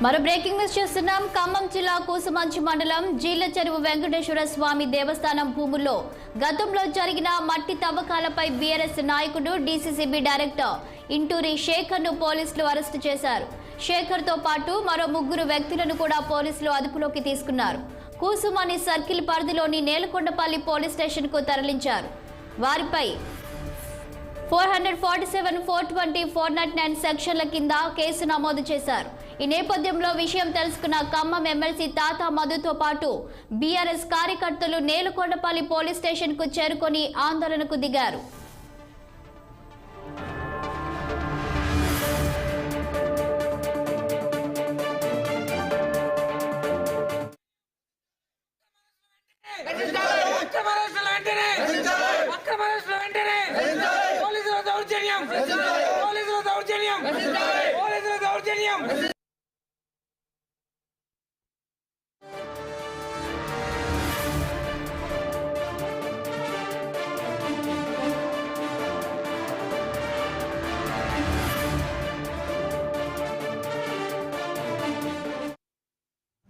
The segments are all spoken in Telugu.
మరో బ్రేకింగ్ న్యూస్ చూస్తున్నాం. ఖమ్మం జిల్లా కూసుమంచి మండలం జీళ్ల చెరువు వెంకటేశ్వర స్వామి దేవస్థానం భూముల్లో గతంలో జరిగిన మట్టి తవ్వకాలపై బీఆర్ఎస్ నాయకుడు డీసీసీబీ డైరెక్టర్ ఇంటూరి శేఖర్ ను పోలీసులు అరెస్టు చేశారు. శేఖర్ తో పాటు మరో 3 వ్యక్తులను కూడా పోలీసులు అదుపులోకి తీసుకున్నారు. కూసుమని సర్కిల్ పరిధిలోని నేలకొండపల్లి పోలీస్ స్టేషన్ కు తరలించారు. వారిపై 447, 420, 409 సెక్షన్ల కింద కేసు నమోదు చేశారు. ఈ నేపథ్యంలో విషయం తెలుసుకున్న ఖమ్మం ఎమ్మెల్సీ తాతా మధుతో పాటు బీఆర్ఎస్ కార్యకర్తలు నేలకొండపల్లి పోలీస్ స్టేషన్ కు చేరుకొని ఆందోళనకు దిగారు.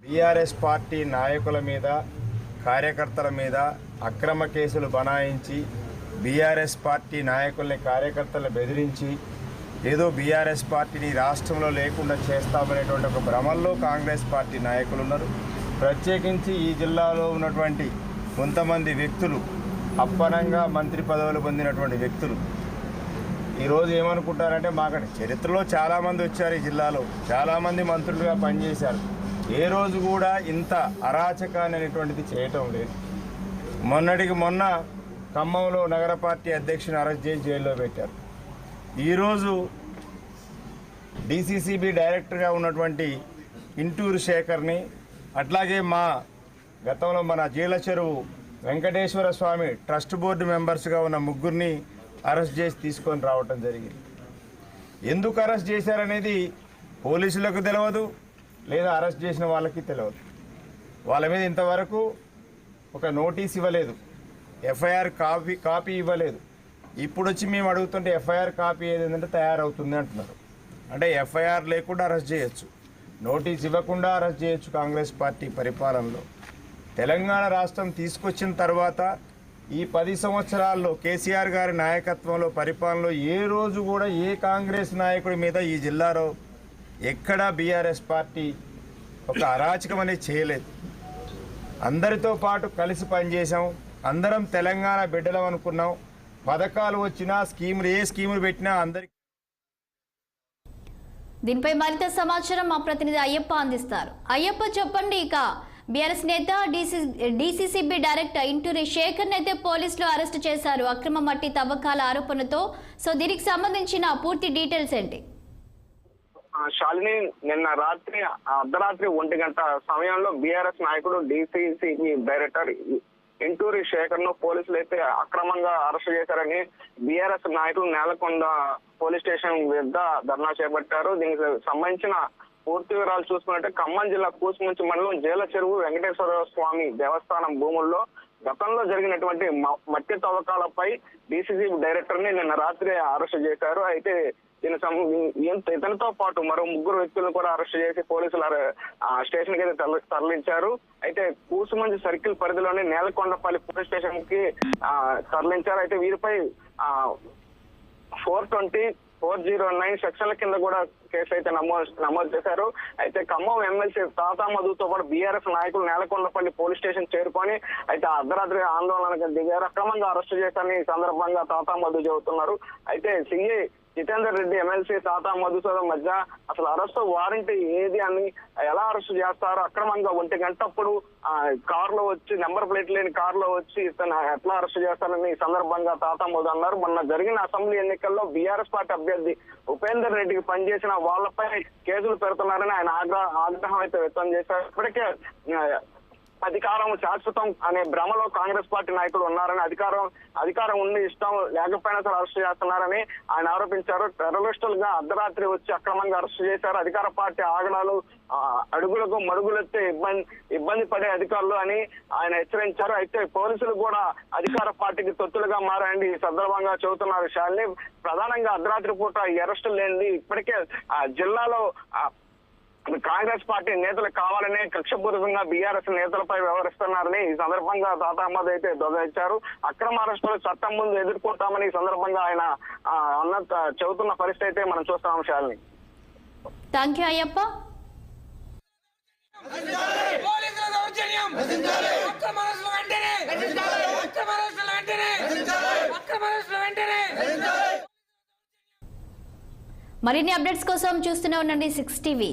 బీఆర్ఎస్ పార్టీ నాయకుల మీద కార్యకర్తల మీద అక్రమ కేసులు బనాయించి బీఆర్ఎస్ పార్టీ నాయకుల్ని కార్యకర్తలను బెదిరించి ఏదో బీఆర్ఎస్ పార్టీని రాష్ట్రంలో లేకుండా చేస్తామనేటువంటి ఒక భ్రమల్లో కాంగ్రెస్ పార్టీ నాయకులు ఉన్నారు. ప్రత్యేకించి ఈ జిల్లాలో ఉన్నటువంటి కొంతమంది వ్యక్తులు, అప్పనంగా మంత్రి పదవులు పొందినటువంటి వ్యక్తులు ఈరోజు ఏమనుకుంటారంటే, మాకు చరిత్రలో చాలామంది వచ్చారు, ఈ జిల్లాలో చాలామంది మంత్రులుగా పనిచేశారు, ఏ రోజు కూడా ఇంత అరాచకాన్ని అనేటువంటిది చేయటం లేదు. మొన్నటికి మొన్న ఖమ్మంలో నగర పార్టీ అధ్యక్షుని అరెస్ట్ చేసి జైల్లో పెట్టారు. ఈరోజు డీసీసీబీ డైరెక్టర్గా ఉన్నటువంటి ఇంటూరు శేఖర్ని, అట్లాగే మా గతంలో మన జీళ్ల చెరువు వెంకటేశ్వర స్వామి ట్రస్ట్ బోర్డు మెంబర్స్గా ఉన్న 3 అరెస్ట్ చేసి తీసుకొని రావటం జరిగింది. ఎందుకు అరెస్ట్ చేశారనేది పోలీసులకు తెలియదు, లేదా అరెస్ట్ చేసిన వాళ్ళకి తెలియదు. వాళ్ళ మీద ఇంతవరకు ఒక నోటీస్ ఇవ్వలేదు, ఎఫ్ఐఆర్ కాపీ ఇవ్వలేదు. ఇప్పుడు వచ్చి మేము అడుగుతుంటే ఎఫ్ఐఆర్ కాపీ ఏదంటే తయారవుతుంది అంటున్నారు. అంటే ఎఫ్ఐఆర్ లేకుండా అరెస్ట్ చేయొచ్చు, నోటీస్ ఇవ్వకుండా అరెస్ట్ చేయొచ్చు. కాంగ్రెస్ పార్టీ పరిపాలనలో తెలంగాణ రాష్ట్రం తీసుకొచ్చిన తర్వాత ఈ 10 సంవత్సరాల్లో కేసీఆర్ గారి నాయకత్వంలో పరిపాలనలో ఏ రోజు కూడా ఏ కాంగ్రెస్ నాయకుడి మీద ఈ జిల్లాలో ఎక్కడా బీఆర్ఎస్ పార్టీ ఒక అరాచకం అనేది చేయలేదు. అందరితో పాటు కలిసి పనిచేసాం, అందరం తెలంగాణ బిడ్డలం అనుకున్నాం. పథకాలు వచ్చినా స్కీములు, ఏ స్కీములు పెట్టినా అందరికి. దీనిపై మరింత సమాచారం మా ప్రతినిధి అయ్యప్ప అందిస్తారు. అయ్యప్ప చెప్పండి. ఇక బీఆర్ఎస్ నేత డీసీసీబీ డైరెక్టర్ ఇంటూరి శేఖర్ అయితే పోలీసులు అరెస్టు చేశారు అక్రమ మట్టి తవ్వకాల ఆరోపణతో. సో దీనికి సంబంధించిన పూర్తి డీటెయిల్స్ ఏంటి? శాలిని, నిన్న రాత్రి అర్ధరాత్రి 1 గంట సమయంలో బీఆర్ఎస్ నాయకుడు డీసీసీబీ డైరెక్టర్ ఇంటూరి శేఖర్ ను పోలీసులు అయితే అక్రమంగా అరెస్ట్ చేశారని బీఆర్ఎస్ నాయకులు నేలకొండ పోలీస్ స్టేషన్ వద్ద ధర్నా చేపట్టారు. దీనికి సంబంధించిన పూర్తి వివరాలు చూసుకున్నట్టే ఖమ్మం జిల్లా కూసుమంచి మండలం జీళ్ల చెరువు వెంకటేశ్వర స్వామి దేవస్థానం భూముల్లో గతంలో జరిగినటువంటి మట్టి తవ్వకాలపై డీసీసీబీ డైరెక్టర్ ని నిన్న రాత్రి అరెస్ట్ చేశారు. అయితే ఇతనితో పాటు మరో 3 వ్యక్తులను కూడా అరెస్ట్ చేసి పోలీసులు స్టేషన్ కి అయితే తరలించారు. అయితే కూసుమంచి సర్కిల్ పరిధిలోని నేలకొండపల్లి పోలీస్ స్టేషన్ కి తరలించారు. అయితే వీరిపై 420, 409 సెక్షన్ల కింద కూడా కేసు అయితే నమోదు చేశారు. అయితే ఖమ్మం ఎమ్మెల్సీ తాతా మధుతో పాటు బీఆర్ఎస్ నాయకులు నేలకొండపల్లి పోలీస్ స్టేషన్ చేరుకొని అయితే అర్ధరాత్రి ఆందోళనకు దిగారు. అక్రమంగా అరెస్టు చేశారని ఈ సందర్భంగా తాతా మధు చెబుతున్నారు. అయితే సిఐ జితేందర్ రెడ్డి ఎమ్మెల్సీ తాతా మధుసూదన్ మధ్య అసలు అరెస్టు వారెంట్ ఏది అని, ఎలా అరెస్టు చేస్తారు, అక్రమంగా 1 గంటప్పుడు కారులో వచ్చి, నెంబర్ ప్లేట్ లేని కారులో వచ్చి ఇతను ఎట్లా అరెస్టు చేస్తారని ఈ సందర్భంగా తాతా మధు అన్నారు. మొన్న జరిగిన అసెంబ్లీ ఎన్నికల్లో బీఆర్ఎస్ పార్టీ అభ్యర్థి ఉపేందర్ రెడ్డికి పనిచేసిన వాళ్ళపై కేసులు పెడుతున్నారని ఆయన ఆగ్రహం అయితే వ్యక్తం చేశారు. ఇప్పటికే అధికారం శాశ్వతం అనే భ్రమలో కాంగ్రెస్ పార్టీ నాయకులు ఉన్నారని, అధికారం ఉండి ఇష్టం లేకపోయినా సరే అరెస్ట్ చేస్తున్నారని ఆయన ఆరోపించారు. టెర్రరిస్టులుగా అర్ధరాత్రి వచ్చి అక్రమంగా అరెస్ట్ చేశారు. అధికార పార్టీ ఆగడాలు అడుగులకు మడుగులెత్తే ఇబ్బంది పడే అధికారులు అని ఆయన హెచ్చరించారు. అయితే పోలీసులు కూడా అధికార పార్టీకి తొత్తులుగా మారండి ఈ సందర్భంగా చెబుతున్నారు. శాలిని, ప్రధానంగా అర్ధరాత్రి పూట ఈ అరెస్టులు లేనిది ఇప్పటికే జిల్లాలో కాంగ్రెస్ పార్టీ నేతలు కావాలనే కక్షపూరితంగా బీఆర్ఎస్ నేతలపై వ్యవహరిస్తున్నారని ఈ సందర్భంగా తాతా అహ్మద్ అయితే ధ్వజమిచ్చారు. అక్రమ అరెస్టులు చట్టం ముందు ఎదుర్కొంటామని ఈ సందర్భంగా ఆయన చెబుతున్న పరిస్థితి అయితే మనం చూస్తున్నాం. Shalini, thank you Ayyappa. మరిన్ని అప్డేట్స్ కోసం చూస్తూనే ఉండండి 6 టీవీ.